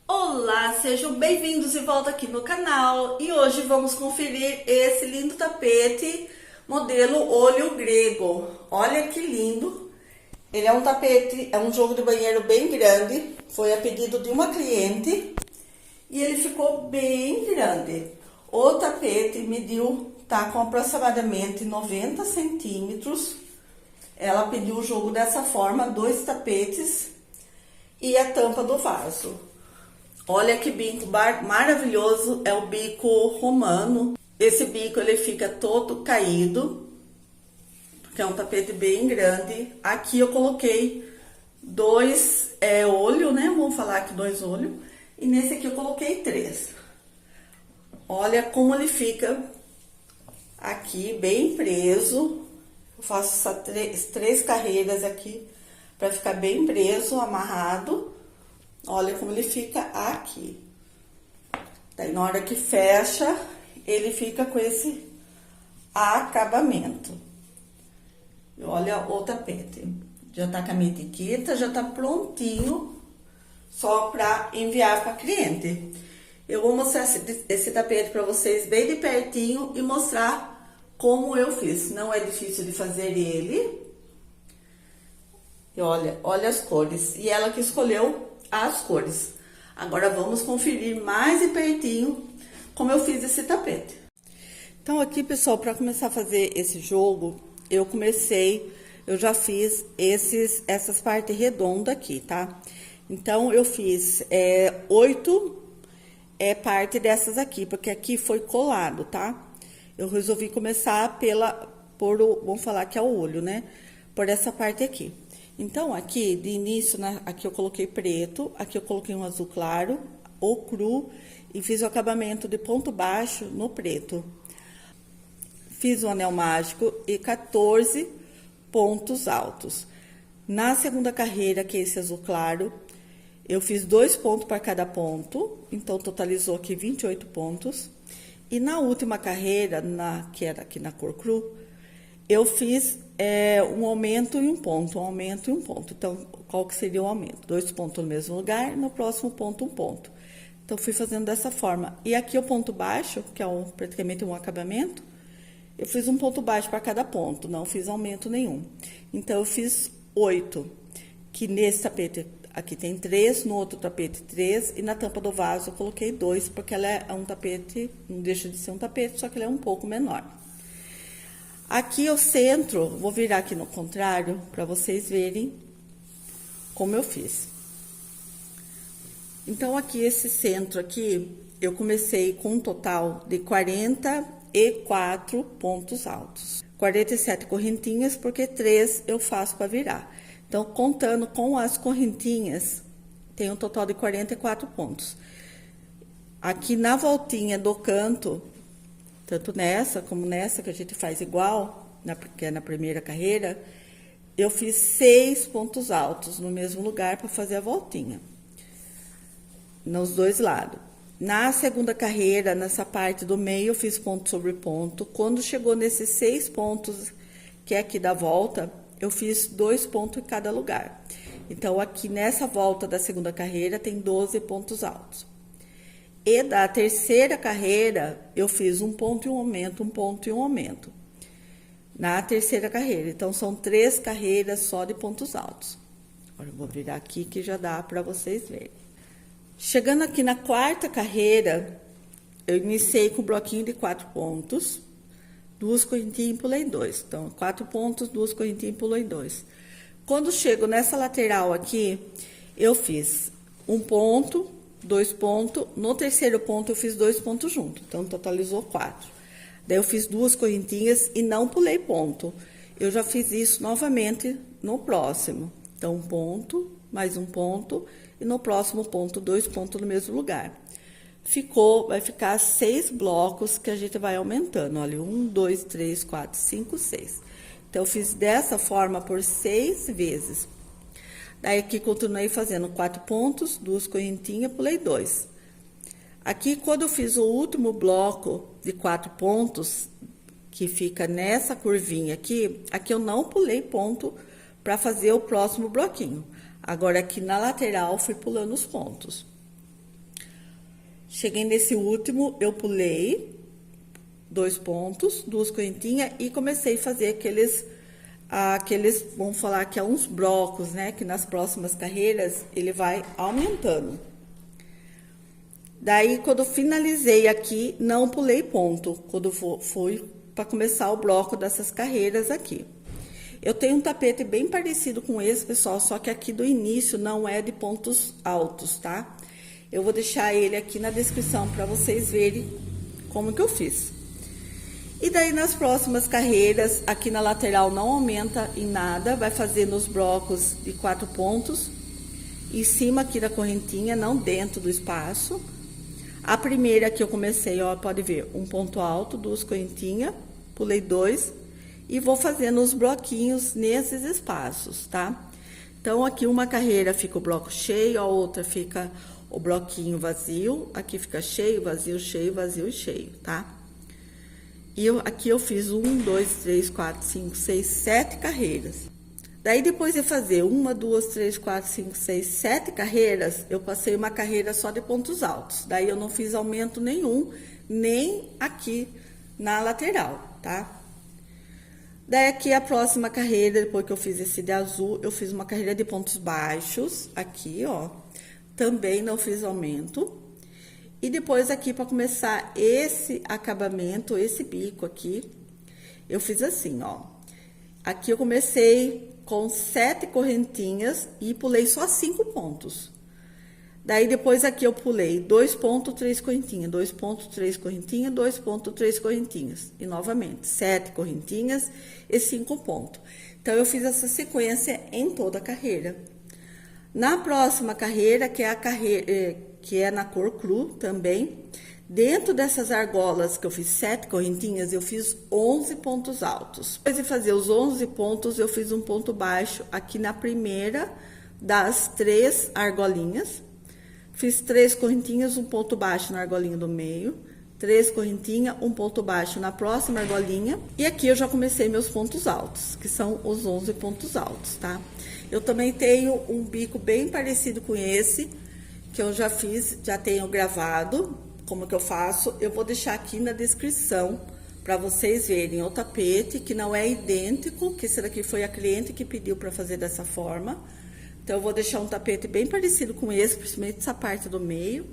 Olá, sejam bem-vindos de volta aqui no canal e hoje vamos conferir esse lindo tapete modelo olho grego. Olha que lindo! Ele é um tapete, é um jogo de banheiro bem grande, foi a pedido de uma cliente e ele ficou bem grande. O tapete mediu, tá com aproximadamente 90 centímetros. Ela pediu o jogo dessa forma, 2 tapetes e a tampa do vaso. Olha que bico maravilhoso, é o bico romano. Esse bico ele fica todo caído, porque é um tapete bem grande. Aqui eu coloquei 2 olhos, né? Vamos falar aqui 2 olhos. E nesse aqui eu coloquei 3. Olha como ele fica aqui bem preso. Eu faço essas 3 carreiras aqui para ficar bem preso, amarrado. Olha como ele fica aqui. Daí na hora que fecha, ele fica com esse acabamento. E olha o tapete. Já tá com a minha etiqueta, já tá prontinho, só para enviar para cliente. Eu vou mostrar esse tapete para vocês bem de pertinho e mostrar como eu fiz. Não é difícil de fazer ele. E olha as cores. E ela que escolheu as cores. Agora vamos conferir mais de pertinho como eu fiz esse tapete. Então aqui, pessoal, para começar a fazer esse jogo, eu já fiz essas partes redondas aqui, tá? Então eu fiz 8 parte dessas aqui, porque aqui foi colado, tá? Eu resolvi começar vamos falar que é o olho, né? Por essa parte aqui. Então, aqui, de início, aqui eu coloquei preto, aqui eu coloquei um azul claro, ou cru, e fiz o acabamento de ponto baixo no preto. Fiz um anel mágico e 14 pontos altos. Na segunda carreira, que é esse azul claro, eu fiz 2 pontos para cada ponto, então totalizou aqui 28 pontos. E na última carreira, que era aqui na cor cru, eu fiz um aumento e um ponto, Então, qual que seria o aumento? 2 pontos no mesmo lugar, no próximo ponto, 1 ponto. Então, fui fazendo dessa forma. E aqui o ponto baixo, que é praticamente um acabamento, eu fiz um ponto baixo para cada ponto, não fiz aumento nenhum. Então, eu fiz 8, que nesse tapete aqui tem 3, no outro tapete 3, e na tampa do vaso eu coloquei 2, porque ela é um tapete, não deixa de ser um tapete, só que ele é um pouco menor. Aqui o centro, vou virar aqui no contrário, para vocês verem como eu fiz. Então, aqui esse centro aqui, eu comecei com um total de 44 pontos altos. 47 correntinhas, porque 3 eu faço para virar. Então, contando com as correntinhas, tem um total de 44 pontos. Aqui na voltinha do canto, tanto nessa como nessa, que a gente faz igual, que é na primeira carreira, eu fiz 6 pontos altos no mesmo lugar para fazer a voltinha, nos 2 lados. Na segunda carreira, nessa parte do meio, eu fiz ponto sobre ponto. Quando chegou nesses 6 pontos, que é aqui da volta, eu fiz 2 pontos em cada lugar. Então, aqui nessa volta da segunda carreira, tem 12 pontos altos. E da terceira carreira, eu fiz 1 ponto e um aumento, 1 ponto e um aumento. Na terceira carreira. Então, são 3 carreiras só de pontos altos. Agora, eu vou virar aqui que já dá para vocês verem. Chegando aqui na quarta carreira, eu iniciei com um bloquinho de 4 pontos, 2 correntinhas e pulei 2. Então, 4 pontos, 2 correntinhas e pulei 2. Quando chego nessa lateral aqui, eu fiz 1 ponto, 2 pontos, no terceiro ponto eu fiz 2 pontos juntos, então totalizou 4. Daí eu fiz 2 correntinhas e não pulei ponto. Eu já fiz isso novamente no próximo. Então, 1 ponto, mais 1 ponto, e no próximo ponto, 2 pontos no mesmo lugar. Vai ficar 6 blocos que a gente vai aumentando, olha, 1, 2, 3, 4, 5, 6. Então, eu fiz dessa forma por 6 vezes. Daí, aqui, continuei fazendo 4 pontos, 2 correntinhas, pulei 2. Aqui, quando eu fiz o último bloco de 4 pontos, que fica nessa curvinha aqui, eu não pulei ponto para fazer o próximo bloquinho. Agora, aqui na lateral, fui pulando os pontos. Cheguei nesse último, eu pulei 2 pontos, 2 correntinhas e comecei a fazer aqueles, vamos falar que é uns blocos, né? Que nas próximas carreiras ele vai aumentando. Daí, quando eu finalizei aqui, não pulei ponto, quando fui para começar o bloco dessas carreiras aqui. Eu tenho um tapete bem parecido com esse, pessoal, só que aqui do início não é de pontos altos, tá? Eu vou deixar ele aqui na descrição para vocês verem como que eu fiz. E daí, nas próximas carreiras, aqui na lateral não aumenta em nada, vai fazendo os blocos de 4 pontos, em cima aqui da correntinha, não dentro do espaço. A primeira que eu comecei, ó, pode ver, um ponto alto, 2 correntinhas, pulei 2 e vou fazendo os bloquinhos nesses espaços, tá? Então, aqui uma carreira fica o bloco cheio, a outra fica o bloquinho vazio, aqui fica cheio, vazio, vazio e cheio, tá? E aqui eu fiz 1, 2, 3, 4, 5, 6, 7 carreiras. Daí, depois de fazer 1, 2, 3, 4, 5, 6, 7 carreiras, eu passei uma carreira só de pontos altos. Daí, eu não fiz aumento nenhum, nem aqui na lateral, tá? Daí, aqui a próxima carreira, depois que eu fiz esse de azul, eu fiz uma carreira de pontos baixos, aqui, ó. Também não fiz aumento. E depois aqui, para começar esse acabamento, esse bico aqui, eu fiz assim, ó. Aqui eu comecei com 7 correntinhas e pulei só 5 pontos. Daí, depois aqui eu pulei 2 pontos, 3 correntinhas, 2 pontos, 3 correntinhas, 2 pontos, 3 correntinhas. E novamente, 7 correntinhas e 5 pontos. Então, eu fiz essa sequência em toda a carreira. Na próxima carreira, que é a carreira, que é na cor cru também, dentro dessas argolas que eu fiz 7 correntinhas, eu fiz 11 pontos altos. Depois de fazer os 11 pontos, eu fiz um ponto baixo aqui na primeira das 3 argolinhas. Fiz 3 correntinhas, um ponto baixo na argolinha do meio, 3 correntinhas, um ponto baixo na próxima argolinha. E aqui eu já comecei meus pontos altos, que são os 11 pontos altos, tá? Eu também tenho um bico bem parecido com esse, que eu já fiz, já tenho gravado, como que eu faço. Eu vou deixar aqui na descrição, para vocês verem o tapete, que não é idêntico, que esse daqui foi a cliente que pediu para fazer dessa forma. Então, eu vou deixar um tapete bem parecido com esse, principalmente essa parte do meio.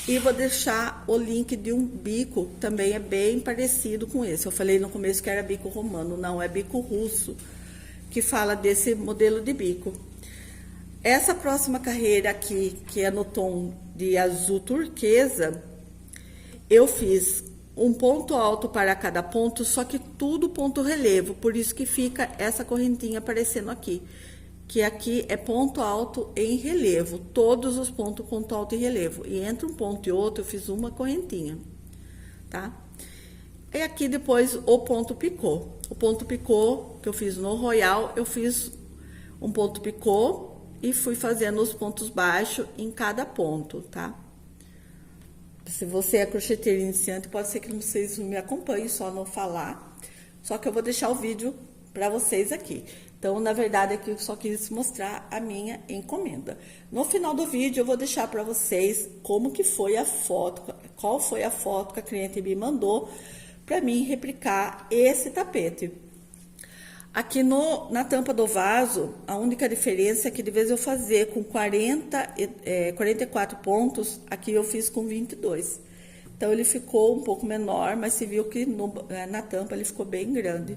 E vou deixar o link de um bico, também é bem parecido com esse. Eu falei no começo que era bico romano, não, é bico russo, que fala desse modelo de bico. Essa próxima carreira aqui, que é no tom de azul turquesa, eu fiz um ponto alto para cada ponto, só que tudo ponto relevo, por isso que fica essa correntinha aparecendo aqui. Que aqui é ponto alto em relevo, todos os pontos ponto alto em relevo. E entre um ponto e outro, eu fiz uma correntinha, tá? E aqui depois o ponto picô. O ponto picô que eu fiz no Royal, eu fiz um ponto picô e fui fazendo os pontos baixos em cada ponto, tá? Se você é crocheteira iniciante, pode ser que vocês me acompanhem só não falar. Só que eu vou deixar o vídeo para vocês aqui. Então, na verdade, aqui eu só quis mostrar a minha encomenda. No final do vídeo, eu vou deixar para vocês como que foi a foto, qual foi a foto que a cliente me mandou para mim replicar esse tapete. Aqui na tampa do vaso, a única diferença é que de vez eu fazer com 44 pontos, aqui eu fiz com 22. Então, ele ficou um pouco menor, mas se viu que na tampa ele ficou bem grande.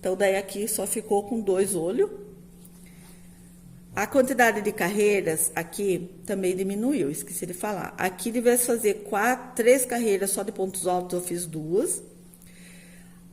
Então, daí aqui só ficou com 2 olhos. A quantidade de carreiras aqui também diminuiu, esqueci de falar. Aqui, de vez de fazer 3 carreiras só de pontos altos, eu fiz 2.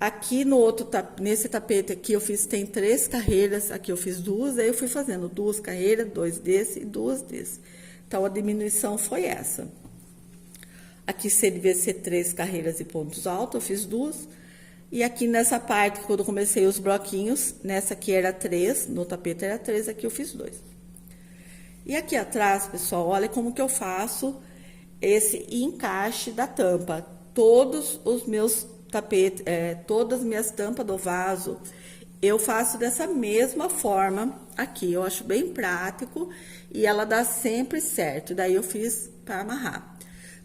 Aqui no outro, nesse tapete aqui, tem 3 carreiras, aqui eu fiz 2, aí eu fui fazendo 2 carreiras, 2 desse e 2 desse. Então, a diminuição foi essa. Aqui, se devia ser 3 carreiras e pontos altos, eu fiz 2. E aqui nessa parte, quando eu comecei os bloquinhos, nessa aqui era 3, no tapete era 3, aqui eu fiz 2. E aqui atrás, pessoal, olha como que eu faço esse encaixe da tampa. Todos os meus tapetes, todas as minhas tampas do vaso, eu faço dessa mesma forma aqui. Eu acho bem prático e ela dá sempre certo. Daí eu fiz para amarrar.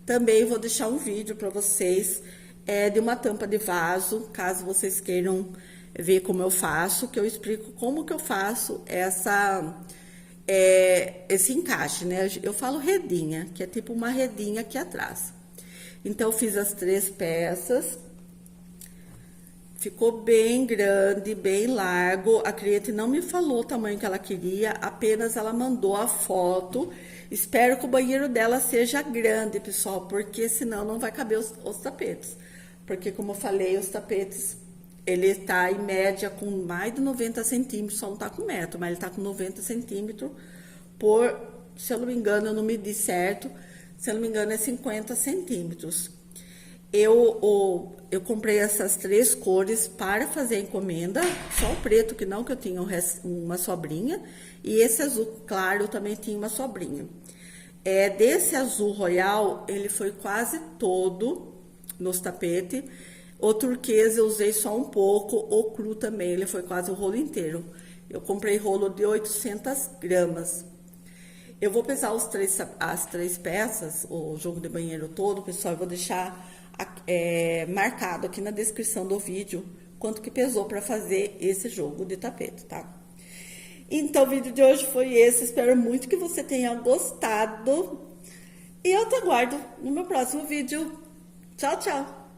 Também vou deixar um vídeo para vocês de uma tampa de vaso, caso vocês queiram ver como eu faço, que eu explico como que eu faço esse encaixe, né? Eu falo redinha, que é tipo uma redinha aqui atrás. Então, eu fiz as 3 peças. Ficou bem grande, bem largo. A cliente não me falou o tamanho que ela queria, apenas ela mandou a foto. Espero que o banheiro dela seja grande, pessoal, porque senão não vai caber os tapetes. Porque, como eu falei, os tapetes, ele tá em média com mais de 90 centímetros, só não tá com metro, mas ele tá com 90 centímetros por, se eu não me engano, eu não medi certo, se eu não me engano é 50 centímetros. Eu comprei essas 3 cores para fazer a encomenda, só o preto que não, que eu tinha uma sobrinha, e esse azul claro eu também tinha uma sobrinha. Desse azul royal, ele foi quase todo nos tapetes. O turquesa eu usei só um pouco, o cru também, ele foi quase o rolo inteiro. Eu comprei rolo de 800 gramas. Eu vou pesar as 3 peças, o jogo de banheiro todo, pessoal, eu vou deixar marcado aqui na descrição do vídeo quanto que pesou para fazer esse jogo de tapete, tá? Então, o vídeo de hoje foi esse. Espero muito que você tenha gostado. E eu te aguardo no meu próximo vídeo. Tchau, tchau!